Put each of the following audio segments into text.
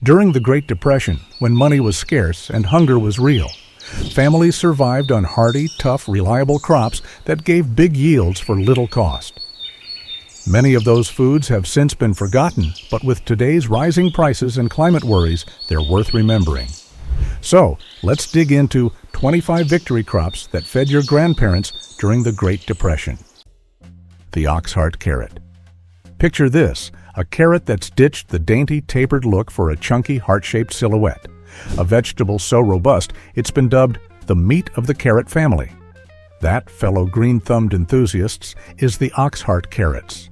During the Great Depression, when money was scarce and hunger was real, families survived on hardy, tough, reliable crops that gave big yields for little cost. Many of those foods have since been forgotten, but with today's rising prices and climate worries, they're worth remembering. So, let's dig into 25 victory crops that fed your grandparents during the Great Depression. The Oxheart Carrot. Picture this, a carrot that's ditched the dainty, tapered look for a chunky, heart-shaped silhouette. A vegetable so robust, it's been dubbed the meat of the carrot family. That, fellow green-thumbed enthusiasts, is the Oxheart carrots.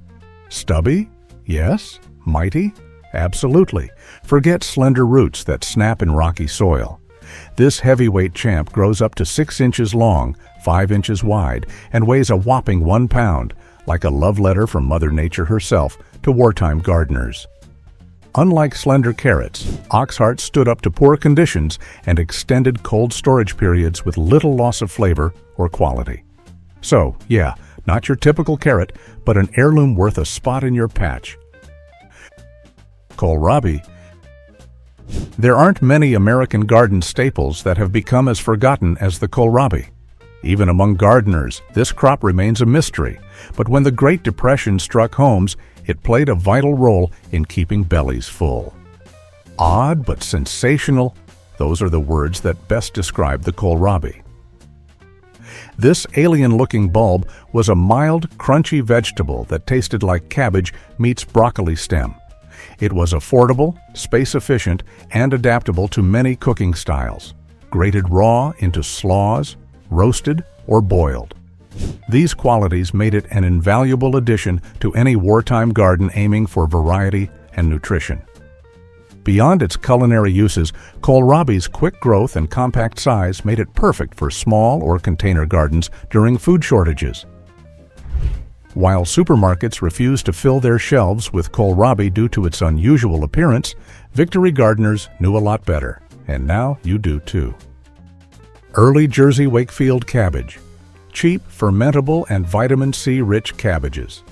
Stubby? Yes. Mighty? Absolutely. Forget slender roots that snap in rocky soil. This heavyweight champ grows up to 6 inches long, 5 inches wide, and weighs a whopping 1 pound, like a love letter from Mother Nature herself to wartime gardeners. Unlike slender carrots, Oxheart stood up to poor conditions and extended cold storage periods with little loss of flavor or quality. So, yeah, not your typical carrot, but an heirloom worth a spot in your patch. Kohlrabi. There aren't many American garden staples that have become as forgotten as the kohlrabi. Even among gardeners, this crop remains a mystery, but when the Great Depression struck homes, it played a vital role in keeping bellies full. Odd but sensational, those are the words that best describe the kohlrabi. This alien-looking bulb was a mild, crunchy vegetable that tasted like cabbage meets broccoli stem. It was affordable, space-efficient, and adaptable to many cooking styles, grated raw into slaws, roasted, or boiled. These qualities made it an invaluable addition to any wartime garden aiming for variety and nutrition. Beyond its culinary uses, kohlrabi's quick growth and compact size made it perfect for small or container gardens during food shortages. While supermarkets refused to fill their shelves with kohlrabi due to its unusual appearance, victory gardeners knew a lot better, and now you do too. Early Jersey Wakefield cabbage. Cheap, fermentable, and vitamin C-rich cabbages.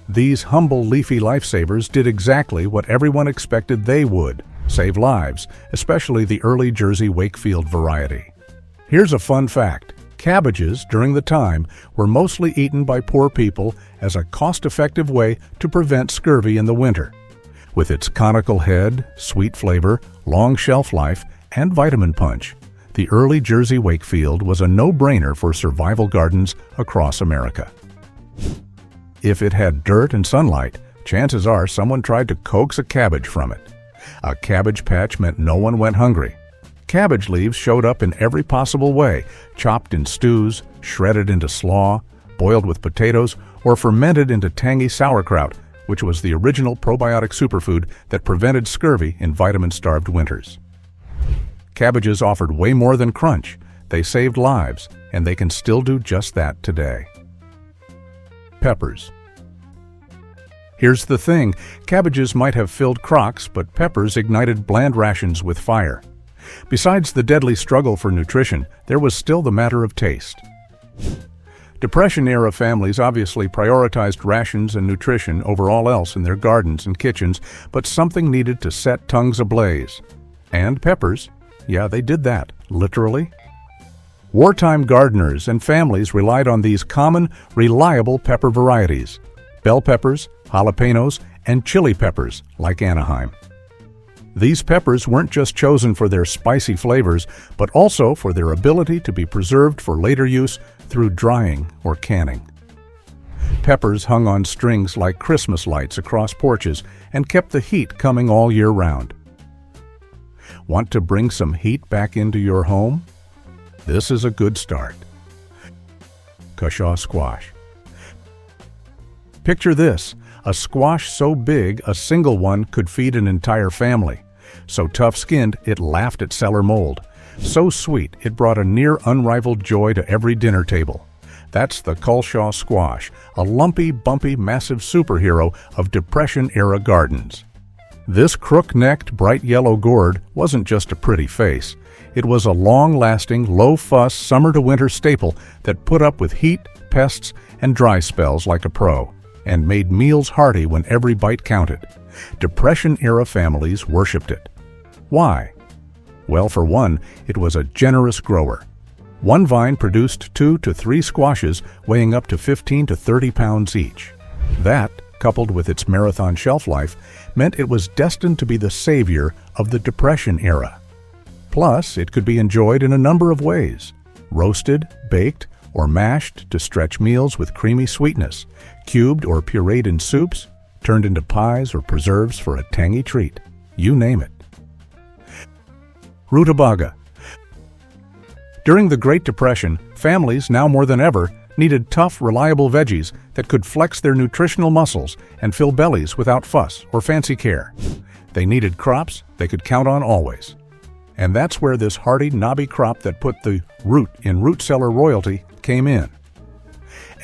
These humble leafy lifesavers did exactly what everyone expected they would, save lives, especially the early Jersey Wakefield variety. Here's a fun fact. Cabbages, during the time, were mostly eaten by poor people as a cost-effective way to prevent scurvy in the winter. With its conical head, sweet flavor, long shelf life, and vitamin punch, the early Jersey Wakefield was a no-brainer for survival gardens across America. If it had dirt and sunlight, chances are someone tried to coax a cabbage from it. A cabbage patch meant no one went hungry. Cabbage leaves showed up in every possible way, chopped in stews, shredded into slaw, boiled with potatoes, or fermented into tangy sauerkraut, which was the original probiotic superfood that prevented scurvy in vitamin-starved winters. Cabbages offered way more than crunch. They saved lives, and they can still do just that today. Peppers. Here's the thing, cabbages might have filled crocks, but peppers ignited bland rations with fire. Besides the deadly struggle for nutrition, there was still the matter of taste. Depression-era families obviously prioritized rations and nutrition over all else in their gardens and kitchens, but something needed to set tongues ablaze. And peppers, yeah, they did that, literally. Wartime gardeners and families relied on these common, reliable pepper varieties: bell peppers, jalapenos, and chili peppers, like Anaheim. These peppers weren't just chosen for their spicy flavors, but also for their ability to be preserved for later use through drying or canning. Peppers hung on strings like Christmas lights across porches and kept the heat coming all year round. Want to bring some heat back into your home? This is a good start. Cushaw Squash. Picture this, a squash so big a single one could feed an entire family. So tough-skinned it laughed at cellar mold. So sweet it brought a near unrivaled joy to every dinner table. That's the Cushaw Squash, a lumpy, bumpy, massive superhero of Depression-era gardens. This crook-necked, bright yellow gourd wasn't just a pretty face. It was a long-lasting, low-fuss summer-to-winter staple that put up with heat, pests, and dry spells like a pro, and made meals hearty when every bite counted. Depression-era families worshipped it. Why? Well, for one, it was a generous grower. One vine produced 2 to 3 squashes weighing up to 15 to 30 pounds each. That, coupled with its marathon shelf life, meant it was destined to be the savior of the Depression era. Plus, it could be enjoyed in a number of ways: roasted, baked, or mashed to stretch meals with creamy sweetness, cubed or pureed in soups, turned into pies or preserves for a tangy treat. You name it. Rutabaga. During the Great Depression, families, now more than ever, needed tough, reliable veggies that could flex their nutritional muscles and fill bellies without fuss or fancy care. They needed crops they could count on always. And that's where this hardy, knobby crop that put the root in root cellar royalty came in.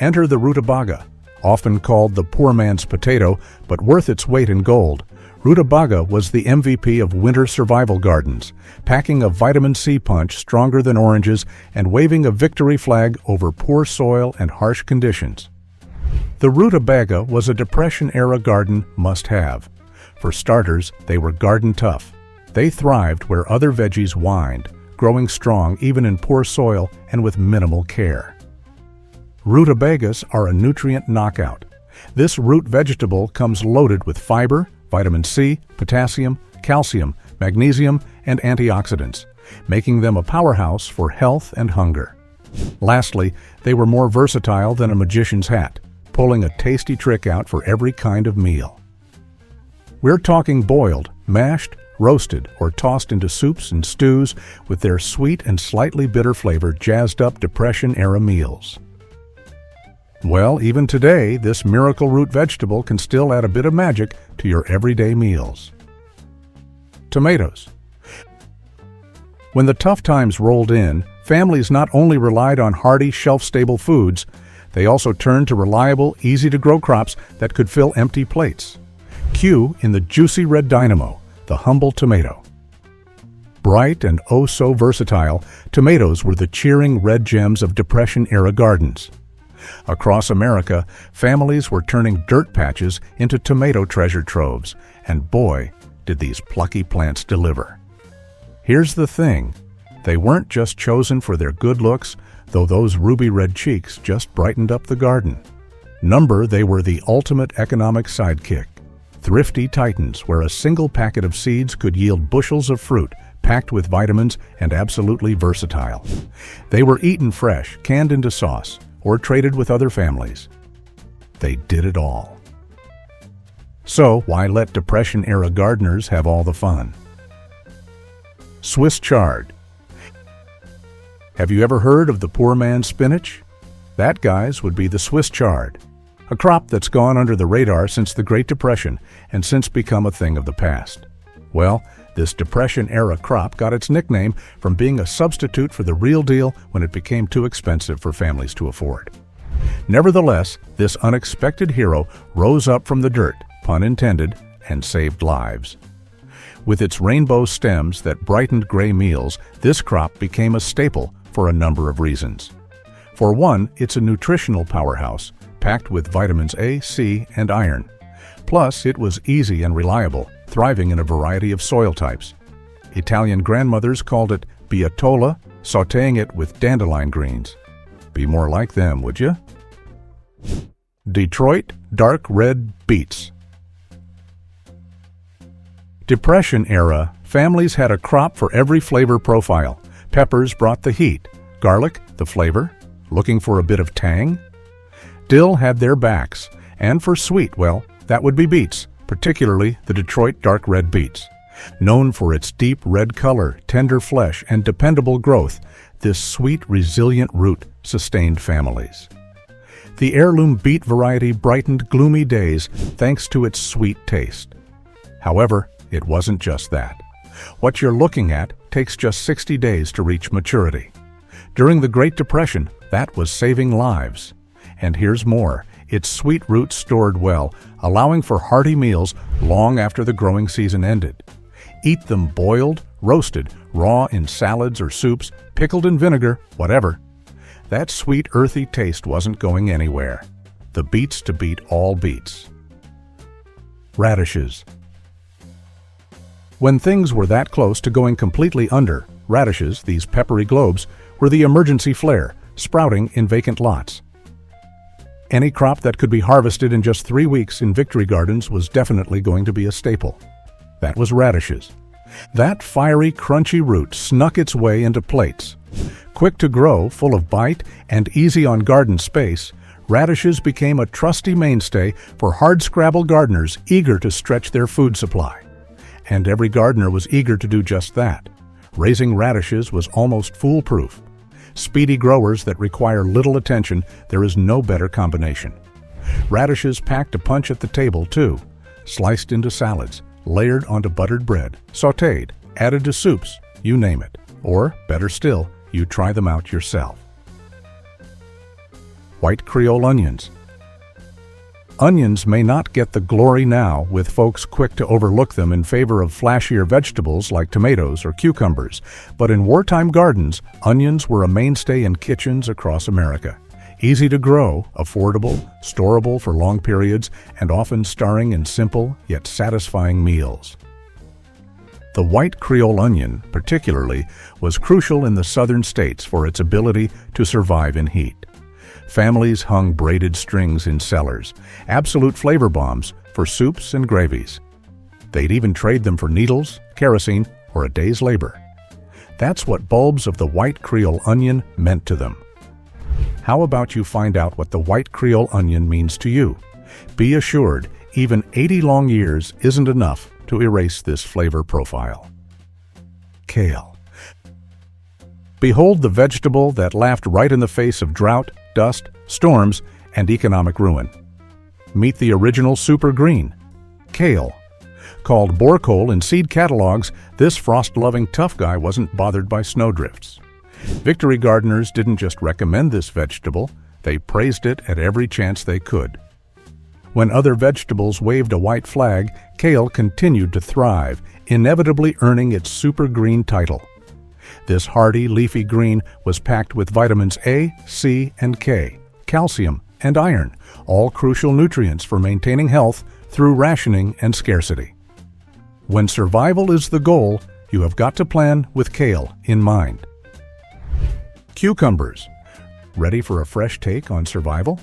Enter the rutabaga, often called the poor man's potato, but worth its weight in gold. Rutabaga was the MVP of winter survival gardens, packing a vitamin C punch stronger than oranges and waving a victory flag over poor soil and harsh conditions. The rutabaga was a Depression-era garden must-have. For starters, they were garden tough. They thrived where other veggies whined, growing strong even in poor soil and with minimal care. Rutabagas are a nutrient knockout. This root vegetable comes loaded with fiber, vitamin C, potassium, calcium, magnesium, and antioxidants, making them a powerhouse for health and hunger. Lastly, they were more versatile than a magician's hat, pulling a tasty trick out for every kind of meal. We're talking boiled, mashed, roasted, or tossed into soups and stews with their sweet and slightly bitter flavor jazzed up Depression-era meals. Well, even today, this miracle root vegetable can still add a bit of magic to your everyday meals. Tomatoes. When the tough times rolled in, families not only relied on hardy, shelf-stable foods, they also turned to reliable, easy-to-grow crops that could fill empty plates. Cue in the juicy red dynamo, the humble tomato. Bright and oh so versatile, tomatoes were the cheering red gems of Depression-era gardens. Across America, families were turning dirt patches into tomato treasure troves, and boy, did these plucky plants deliver. Here's the thing, they weren't just chosen for their good looks, though those ruby red cheeks just brightened up the garden. They were the ultimate economic sidekick. Thrifty titans where a single packet of seeds could yield bushels of fruit, packed with vitamins and absolutely versatile. They were eaten fresh, canned into sauce, or traded with other families. They did it all. So why let Depression-era gardeners have all the fun? Swiss chard. Have you ever heard of the poor man's spinach? That, guys, would be the Swiss chard, a crop that's gone under the radar since the Great Depression and since become a thing of the past. Well, this Depression-era crop got its nickname from being a substitute for the real deal when it became too expensive for families to afford. Nevertheless, this unexpected hero rose up from the dirt, pun intended, and saved lives. With its rainbow stems that brightened gray meals, this crop became a staple for a number of reasons. For one, it's a nutritional powerhouse, packed with vitamins A, C, and iron. Plus, it was easy and reliable, thriving in a variety of soil types. Italian grandmothers called it bietola, sautéing it with dandelion greens. Be more like them, would you? Detroit dark red beets. Depression-era, families had a crop for every flavor profile. Peppers brought the heat, garlic, the flavor, looking for a bit of tang. Dill had their backs, and for sweet, well, that would be beets, particularly the Detroit dark red beets. Known for its deep red color, tender flesh, and dependable growth, this sweet, resilient root sustained families. The heirloom beet variety brightened gloomy days thanks to its sweet taste. However, it wasn't just that. What you're looking at takes just 60 days to reach maturity. During the Great Depression, that was saving lives. And here's more. Its sweet roots stored well, allowing for hearty meals long after the growing season ended. Eat them boiled, roasted, raw in salads or soups, pickled in vinegar, whatever. That sweet, earthy taste wasn't going anywhere. The beets to beat all beets. Radishes. When things were that close to going completely under, radishes, these peppery globes, were the emergency flare, sprouting in vacant lots. Any crop that could be harvested in just 3 weeks in Victory Gardens was definitely going to be a staple. That was radishes. That fiery, crunchy root snuck its way into plates. Quick to grow, full of bite, and easy on garden space, radishes became a trusty mainstay for hardscrabble gardeners eager to stretch their food supply. And every gardener was eager to do just that. Raising radishes was almost foolproof. Speedy growers that require little attention, there is no better combination. Radishes packed a punch at the table, too. Sliced into salads, layered onto buttered bread, sautéed, added to soups, you name it. Or, better still, you try them out yourself. White Creole onions. Onions may not get the glory now, with folks quick to overlook them in favor of flashier vegetables like tomatoes or cucumbers, but in wartime gardens, onions were a mainstay in kitchens across America. Easy to grow, affordable, storable for long periods, and often starring in simple yet satisfying meals. The white Creole onion, particularly, was crucial in the southern states for its ability to survive in heat. Families hung braided strings in cellars, absolute flavor bombs for soups and gravies. They'd even trade them for needles, kerosene, or a day's labor. That's what bulbs of the white Creole onion meant to them. How about you find out what the white Creole onion means to you? Be assured, even 80 long years isn't enough to erase this flavor profile. Kale. Behold the vegetable that laughed right in the face of drought, dust, storms, and economic ruin. Meet the original super green, kale. Called bourcole in seed catalogs, this frost-loving tough guy wasn't bothered by snowdrifts. Victory gardeners didn't just recommend this vegetable, they praised it at every chance they could. When other vegetables waved a white flag, kale continued to thrive, inevitably earning its super green title. This hardy, leafy green was packed with vitamins A, C, and K, calcium, and iron, all crucial nutrients for maintaining health through rationing and scarcity. When survival is the goal, you have got to plan with kale in mind. Cucumbers. Ready for a fresh take on survival?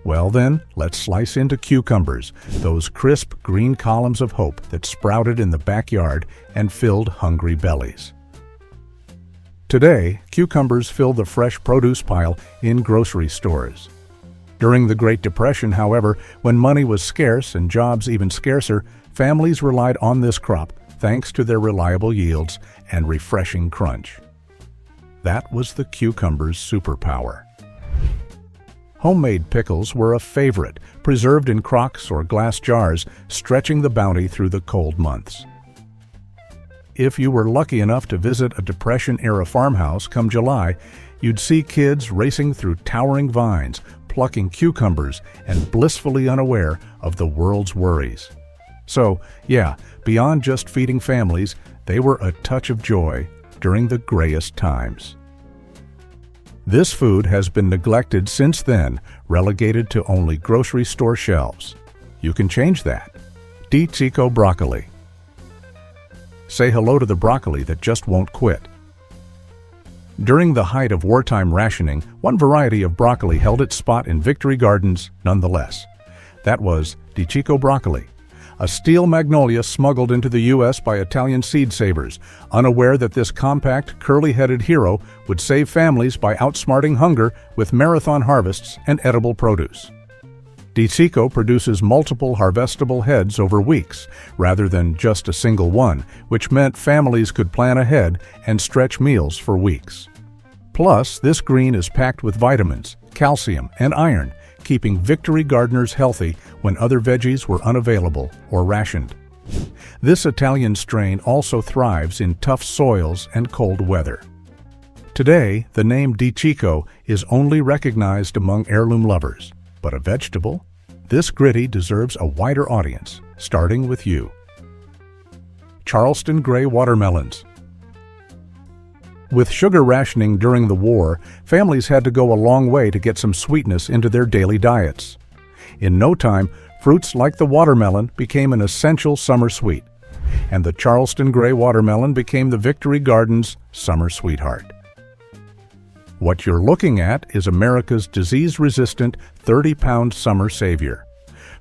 Well then, let's slice into cucumbers, those crisp green columns of hope that sprouted in the backyard and filled hungry bellies. Today, cucumbers fill the fresh produce pile in grocery stores. During the Great Depression, however, when money was scarce and jobs even scarcer, families relied on this crop thanks to their reliable yields and refreshing crunch. That was the cucumber's superpower. Homemade pickles were a favorite, preserved in crocks or glass jars, stretching the bounty through the cold months. If you were lucky enough to visit a Depression-era farmhouse come July, you'd see kids racing through towering vines, plucking cucumbers, and blissfully unaware of the world's worries. So, yeah, beyond just feeding families, they were a touch of joy during the grayest times. This food has been neglected since then, relegated to only grocery store shelves. You can change that. Cicco Broccoli. Say hello to the broccoli that just won't quit. During the height of wartime rationing, one variety of broccoli held its spot in Victory Gardens nonetheless. That was Cicco Broccoli, a steel magnolia smuggled into the U.S. by Italian seed savers, unaware that this compact, curly-headed hero would save families by outsmarting hunger with marathon harvests and edible produce. Cicco produces multiple harvestable heads over weeks, rather than just a single one, which meant families could plan ahead and stretch meals for weeks. Plus, this green is packed with vitamins, calcium, and iron, keeping Victory gardeners healthy when other veggies were unavailable or rationed. This Italian strain also thrives in tough soils and cold weather. Today, the name Cicco is only recognized among heirloom lovers, but a vegetable? This gritty deserves a wider audience, starting with you. Charleston gray watermelons. With sugar rationing during the war, families had to go a long way to get some sweetness into their daily diets. In no time, fruits like the watermelon became an essential summer sweet. and the Charleston gray watermelon became the Victory Garden's summer sweetheart. What you're looking at is America's disease-resistant 30-pound summer savior.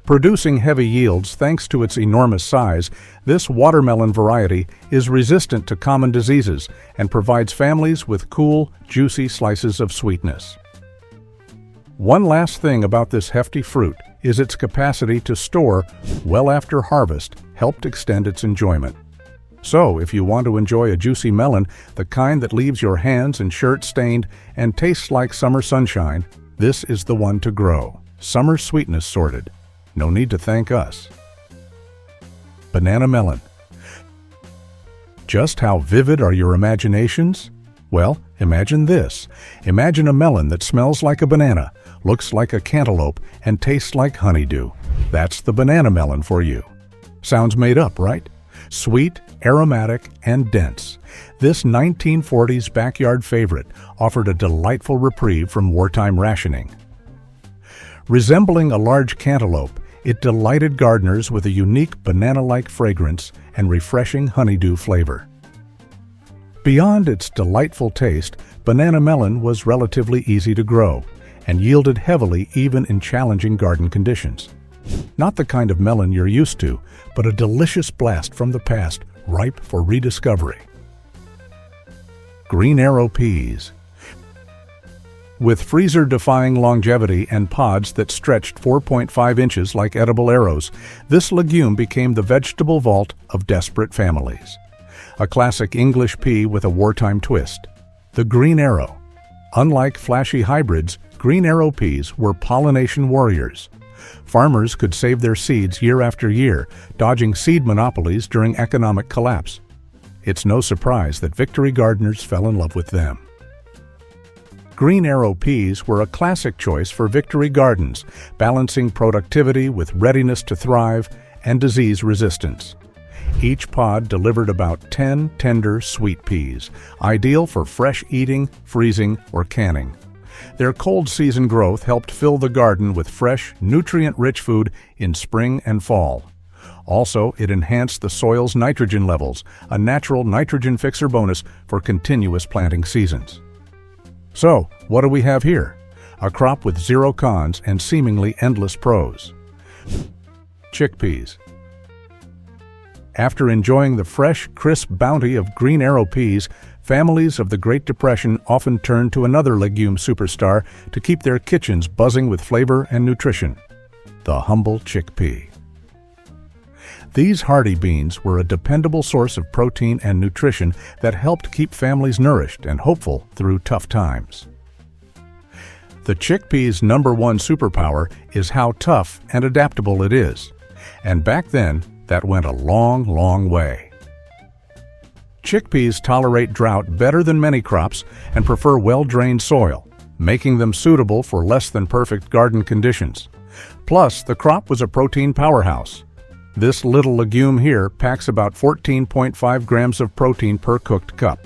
Producing heavy yields thanks to its enormous size, this watermelon variety is resistant to common diseases and provides families with cool, juicy slices of sweetness. One last thing about this hefty fruit is its capacity to store well after harvest helped extend its enjoyment. So, if you want to enjoy a juicy melon, the kind that leaves your hands and shirt stained and tastes like summer sunshine, this is the one to grow. Summer sweetness sorted. No need to thank us. Banana melon. Just how vivid are your imaginations? Well, imagine this. Imagine a melon that smells like a banana, looks like a cantaloupe, and tastes like honeydew. That's the banana melon for you. Sounds made up, right? Sweet, aromatic, and dense. This 1940s backyard favorite offered a delightful reprieve from wartime rationing. Resembling a large cantaloupe, it delighted gardeners with a unique banana-like fragrance and refreshing honeydew flavor. Beyond its delightful taste, banana melon was relatively easy to grow and yielded heavily even in challenging garden conditions. Not the kind of melon you're used to, but a delicious blast from the past, ripe for rediscovery. Green arrow peas. With freezer-defying longevity and pods that stretched 4.5 inches like edible arrows, this legume became the vegetable vault of desperate families. A classic English pea with a wartime twist. The green arrow. Unlike flashy hybrids, green arrow peas were pollination warriors. Farmers could save their seeds year after year, dodging seed monopolies during economic collapse. It's no surprise that Victory gardeners fell in love with them. Green arrow peas were a classic choice for Victory gardens, balancing productivity with readiness to thrive and disease resistance. Each pod delivered about 10 tender sweet peas, ideal for fresh eating, freezing, or canning. Their cold season growth helped fill the garden with fresh, nutrient-rich food in spring and fall. Also, it enhanced the soil's nitrogen levels, a natural nitrogen fixer bonus for continuous planting seasons. So, what do we have here? A crop with zero cons and seemingly endless pros. Chickpeas. After enjoying the fresh, crisp bounty of green arrow peas, families of the Great Depression often turned to another legume superstar to keep their kitchens buzzing with flavor and nutrition: the humble chickpea. These hardy beans were a dependable source of protein and nutrition that helped keep families nourished and hopeful through tough times. The chickpea's #1 superpower is how tough and adaptable it is. And back then, that went a long, long way. Chickpeas tolerate drought better than many crops and prefer well-drained soil, making them suitable for less than perfect garden conditions. Plus, the crop was a protein powerhouse. This little legume here packs about 14.5 grams of protein per cooked cup.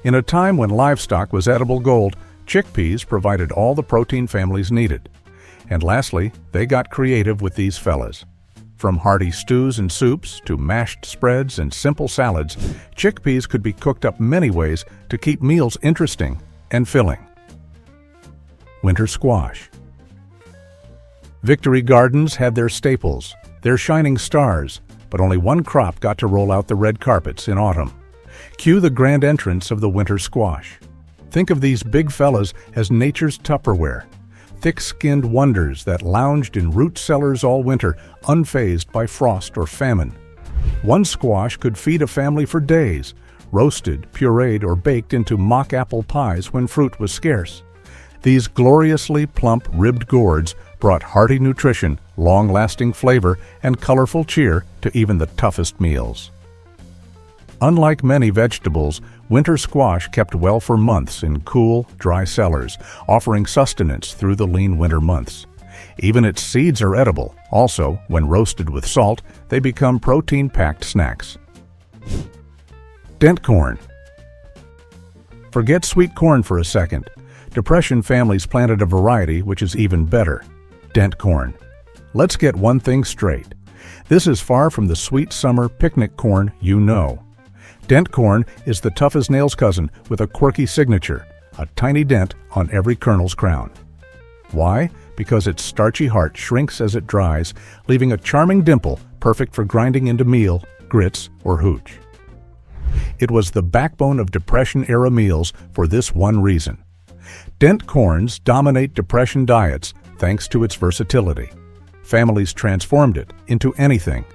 In a time when livestock was edible gold, chickpeas provided all the protein families needed. And lastly, they got creative with these fellas. From hearty stews and soups to mashed spreads and simple salads, chickpeas could be cooked up many ways to keep meals interesting and filling. Winter squash. Victory gardens had their staples, their shining stars, but only one crop got to roll out the red carpets in autumn. Cue the grand entrance of the winter squash. Think of these big fellas as nature's Tupperware, thick-skinned wonders that lounged in root cellars all winter, unfazed by frost or famine. One squash could feed a family for days, roasted, pureed, or baked into mock apple pies when fruit was scarce. These gloriously plump ribbed gourds brought hearty nutrition, long-lasting flavor, and colorful cheer to even the toughest meals. Unlike many vegetables, winter squash kept well for months in cool, dry cellars, offering sustenance through the lean winter months. Even its seeds are edible. Also, when roasted with salt, they become protein-packed snacks. Dent corn. Forget sweet corn for a second. Depression families planted a variety which is even better: dent corn. Let's get one thing straight. This is far from the sweet summer picnic corn you know. Dent corn is the tough-as-nails cousin with a quirky signature, a tiny dent on every kernel's crown. Why? Because its starchy heart shrinks as it dries, leaving a charming dimple perfect for grinding into meal, grits, or hooch. It was the backbone of Depression-era meals for this one reason. Dent corns dominate Depression diets thanks to its versatility. Families transformed it into anything.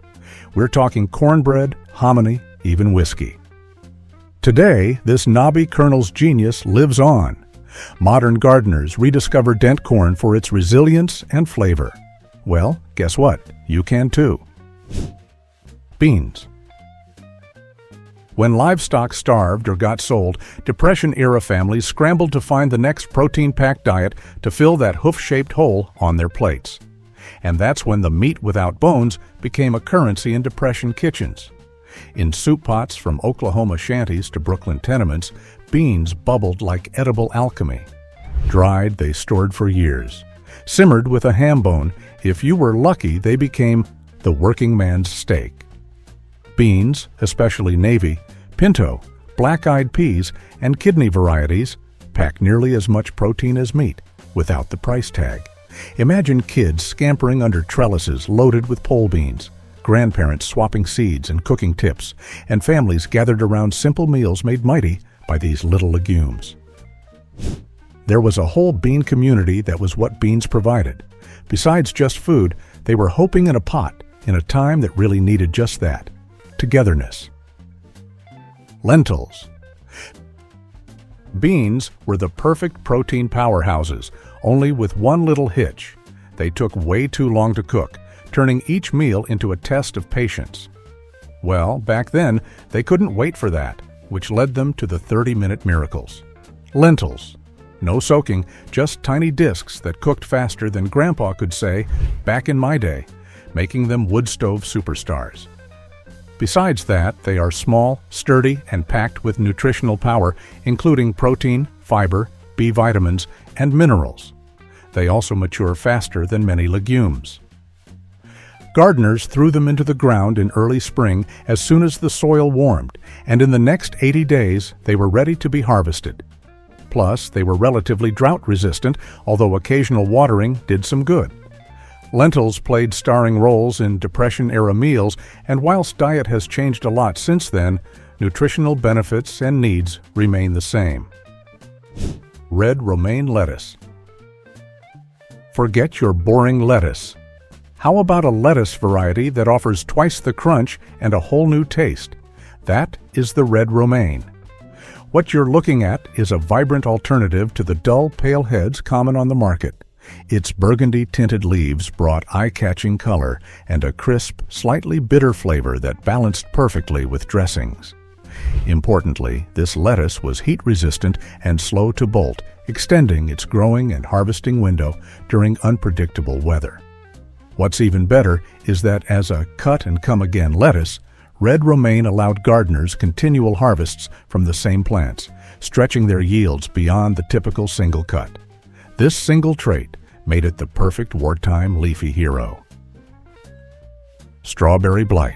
We're talking cornbread, hominy, even whiskey. Today, this knobby kernel's genius lives on. Modern gardeners rediscover dent corn for its resilience and flavor. Well, guess what? You can too. Beans. When livestock starved or got sold, Depression-era families scrambled to find the next protein-packed diet to fill that hoof-shaped hole on their plates. And that's when the meat without bones became a currency in Depression kitchens. In soup pots from Oklahoma shanties to Brooklyn tenements, beans bubbled like edible alchemy. Dried, they stored for years. Simmered with a ham bone, if you were lucky, they became the working man's steak. Beans, especially navy, pinto, black-eyed peas, and kidney varieties, pack nearly as much protein as meat, without the price tag. Imagine kids scampering under trellises loaded with pole beans, grandparents swapping seeds and cooking tips, and families gathered around simple meals made mighty by these little legumes. There was a whole bean community that was what beans provided. Besides just food, they were hoping in a pot in a time that really needed just that: togetherness. Lentils. Beans were the perfect protein powerhouses, only with one little hitch. They took way too long to cook, turning each meal into a test of patience. Well, back then, they couldn't wait for that, which led them to the 30-minute miracles. Lentils. No soaking, just tiny discs that cooked faster than Grandpa could say back in my day, making them wood stove superstars. Besides that, they are small, sturdy, and packed with nutritional power, including protein, fiber, B vitamins, and minerals. They also mature faster than many legumes. Gardeners threw them into the ground in early spring as soon as the soil warmed, and in the next 80 days they were ready to be harvested. Plus, they were relatively drought-resistant, although occasional watering did some good. Lentils played starring roles in Depression-era meals, and whilst diet has changed a lot since then, nutritional benefits and needs remain the same. Red romaine lettuce. Forget your boring lettuce. How about a lettuce variety that offers twice the crunch and a whole new taste? That is the red romaine. What you're looking at is a vibrant alternative to the dull, pale heads common on the market. Its burgundy-tinted leaves brought eye-catching color and a crisp, slightly bitter flavor that balanced perfectly with dressings. Importantly, this lettuce was heat-resistant and slow to bolt, extending its growing and harvesting window during unpredictable weather. What's even better is that as a cut-and-come-again lettuce, red romaine allowed gardeners continual harvests from the same plants, stretching their yields beyond the typical single cut. This single trait made it the perfect wartime leafy hero. Strawberry Blite.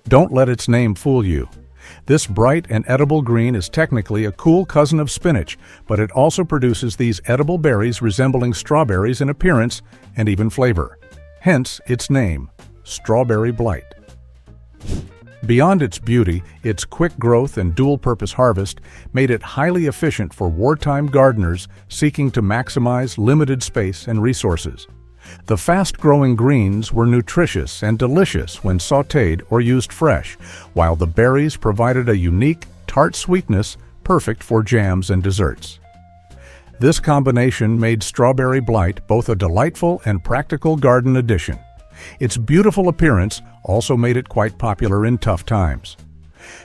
Don't let its name fool you. This bright and edible green is technically a cool cousin of spinach, but it also produces these edible berries resembling strawberries in appearance and even flavor. Hence its name, Strawberry Blite. Beyond its beauty, its quick growth and dual-purpose harvest made it highly efficient for wartime gardeners seeking to maximize limited space and resources. The fast-growing greens were nutritious and delicious when sautéed or used fresh, while the berries provided a unique, tart sweetness perfect for jams and desserts. This combination made Strawberry Blite both a delightful and practical garden addition. Its beautiful appearance also made it quite popular in tough times.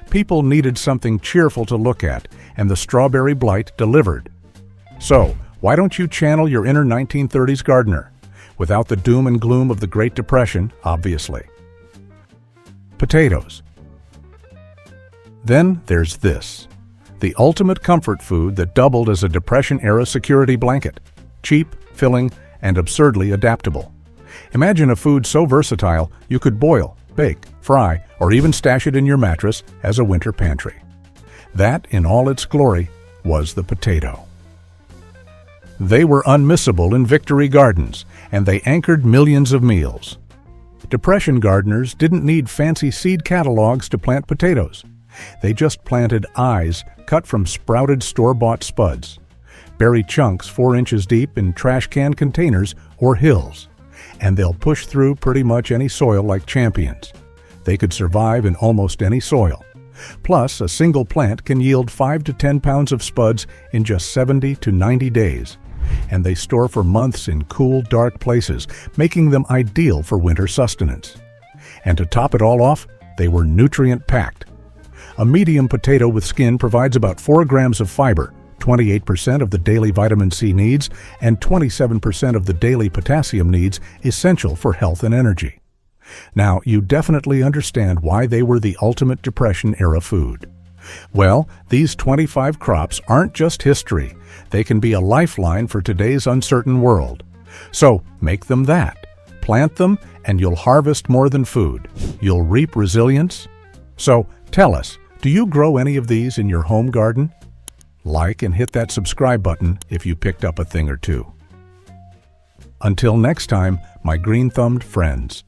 People needed something cheerful to look at, and the Strawberry Blite delivered. So, why don't you channel your inner 1930s gardener? Without the doom and gloom of the Great Depression, obviously. Potatoes. Then there's this, the ultimate comfort food that doubled as a Depression-era security blanket. Cheap, filling, and absurdly adaptable. Imagine a food so versatile you could boil, bake, fry, or even stash it in your mattress as a winter pantry. That, in all its glory, was the potato. They were unmissable in victory gardens, and they anchored millions of meals. Depression gardeners didn't need fancy seed catalogs to plant potatoes. They just planted eyes cut from sprouted store-bought spuds. Bury chunks 4 inches deep in trash can containers or hills, and they'll push through pretty much any soil like champions. They could survive in almost any soil. Plus, a single plant can yield 5 to 10 pounds of spuds in just 70 to 90 days. And they store for months in cool, dark places, making them ideal for winter sustenance. And to top it all off, they were nutrient-packed. A medium potato with skin provides about 4 grams of fiber, 28% of the daily vitamin C needs, and 27% of the daily potassium needs essential for health and energy. Now, you definitely understand why they were the ultimate Depression-era food. Well, these 25 crops aren't just history. They can be a lifeline for today's uncertain world. So, make them that. Plant them, and you'll harvest more than food. You'll reap resilience. So, tell us, do you grow any of these in your home garden? Like and hit that subscribe button if you picked up a thing or two. Until next time, my green-thumbed friends.